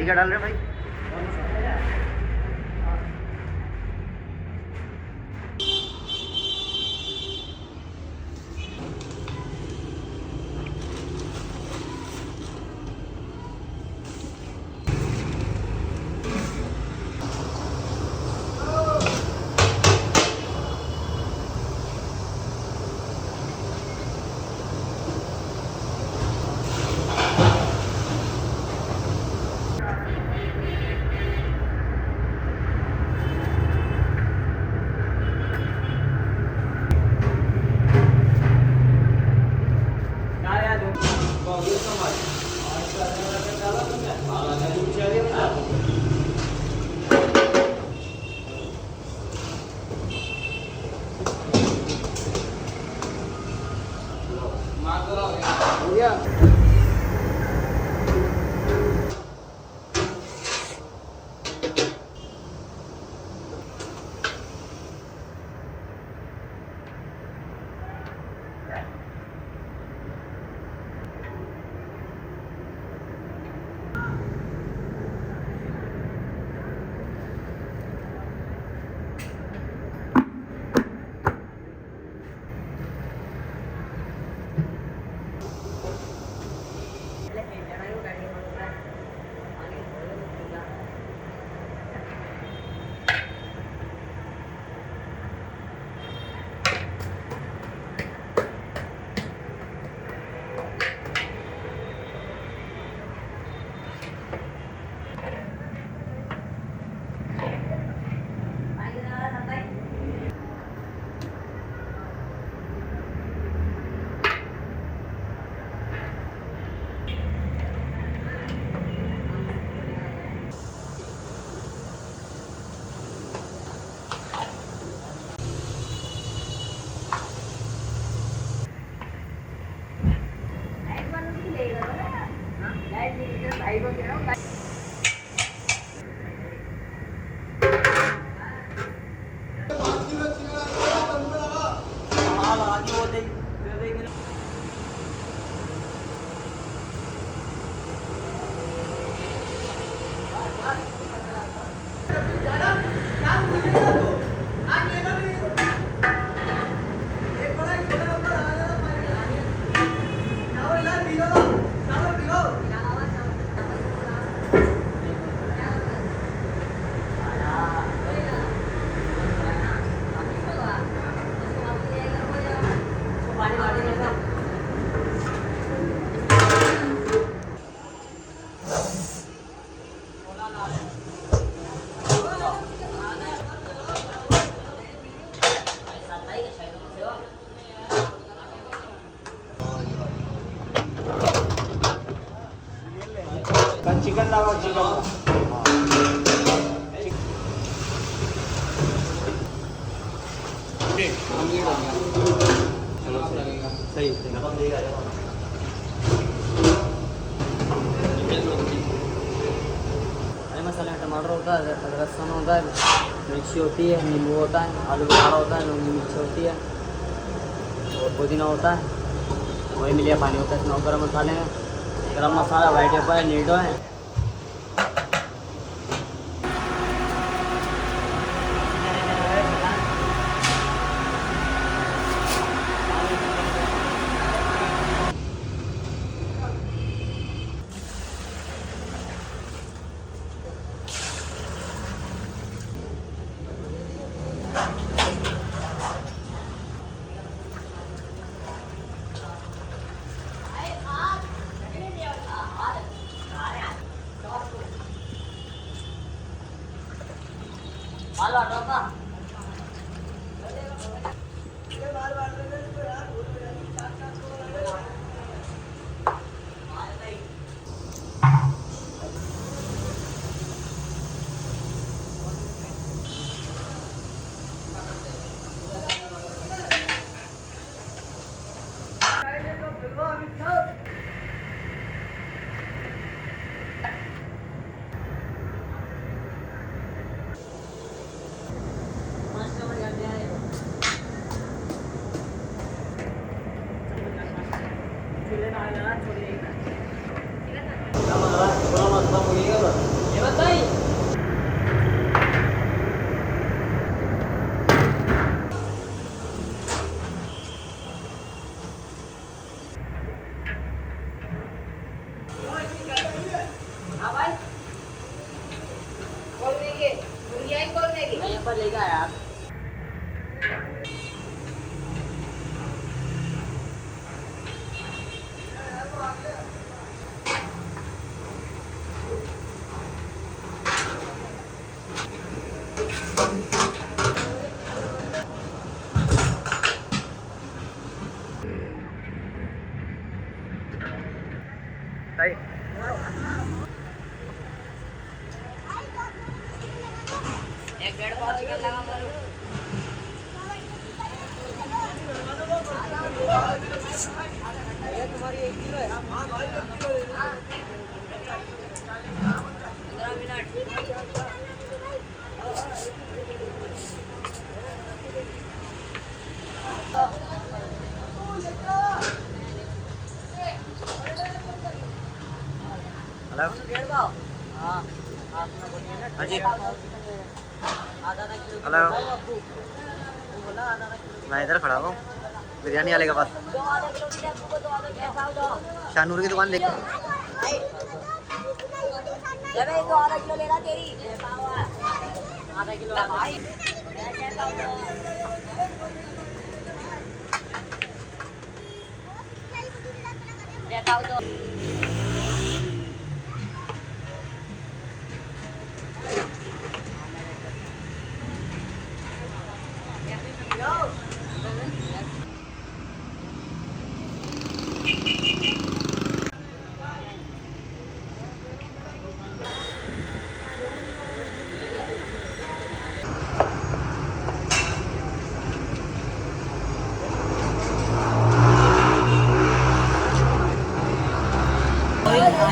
अभी क्या डाल रहे हो भाई? चिकन लावा चिकन सही मसाला टमाटर होता है, लहसुन होता है, मिर्ची होती है, नींबू होता है, आलू बुखारा होता है, लौंगी मिर्ची होती है और पुदीना होता है, वही मिलिया पानी होता है। 9 गरम मसाले हैं, गरम मसाला, वाइट पेपर है, नीडो है। ये बताइए यहाँ पर लेके आया आप एक 1.5 चिकन लगा मारो ये तुम्हारी 1 किलो है 15 मिनट हेलो हाँ हाँ जी हेलो मैं इधर खड़ा हूँ बिरयानी वाले के पास शानूर की दुकान देख आधा किलो लेना तेरी आधा किलो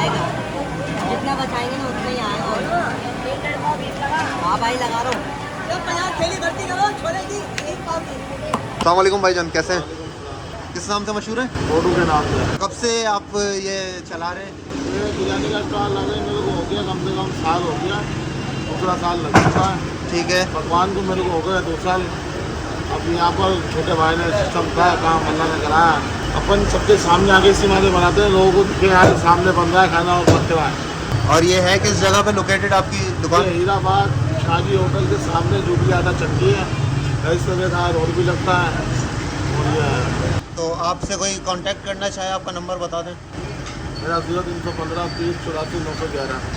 आएगा जितना बचाएंगे ना उतना ही आएगा हाँ भाई लगा रहा हूँ अस्सलाम वालेकुम भाईजान, कैसे हैं? किस नाम से मशहूर है? फोटो के नाम से कब से आप ये चला रहे हैं? ये बिरयानी का स्टॉल लगे मेरे को हो गया कम से कम साल हो गया, दूसरा साल लग चुका है। ठीक है। भगवान को मेरे को हो गया 2 साल। अब यहाँ पर छोटे भाई ने सिस्टम था, काम अल्लाह ने कराया। अपन सबके सामने आगे इसी मारे बनाते हैं, लोगों को दिखे यार सामने बन रहा है खाना और बनते हुआ है। और ये है किस जगह पे लोकेटेड आपकी दुकान? ये हीराबाद शादी होटल के सामने जुबली आटा चक्की है, इस तरह का रोड भी लगता है। और ये तो आपसे कोई कांटेक्ट करना चाहे आपका नंबर बता दें। मेरा 0315 30 84 911।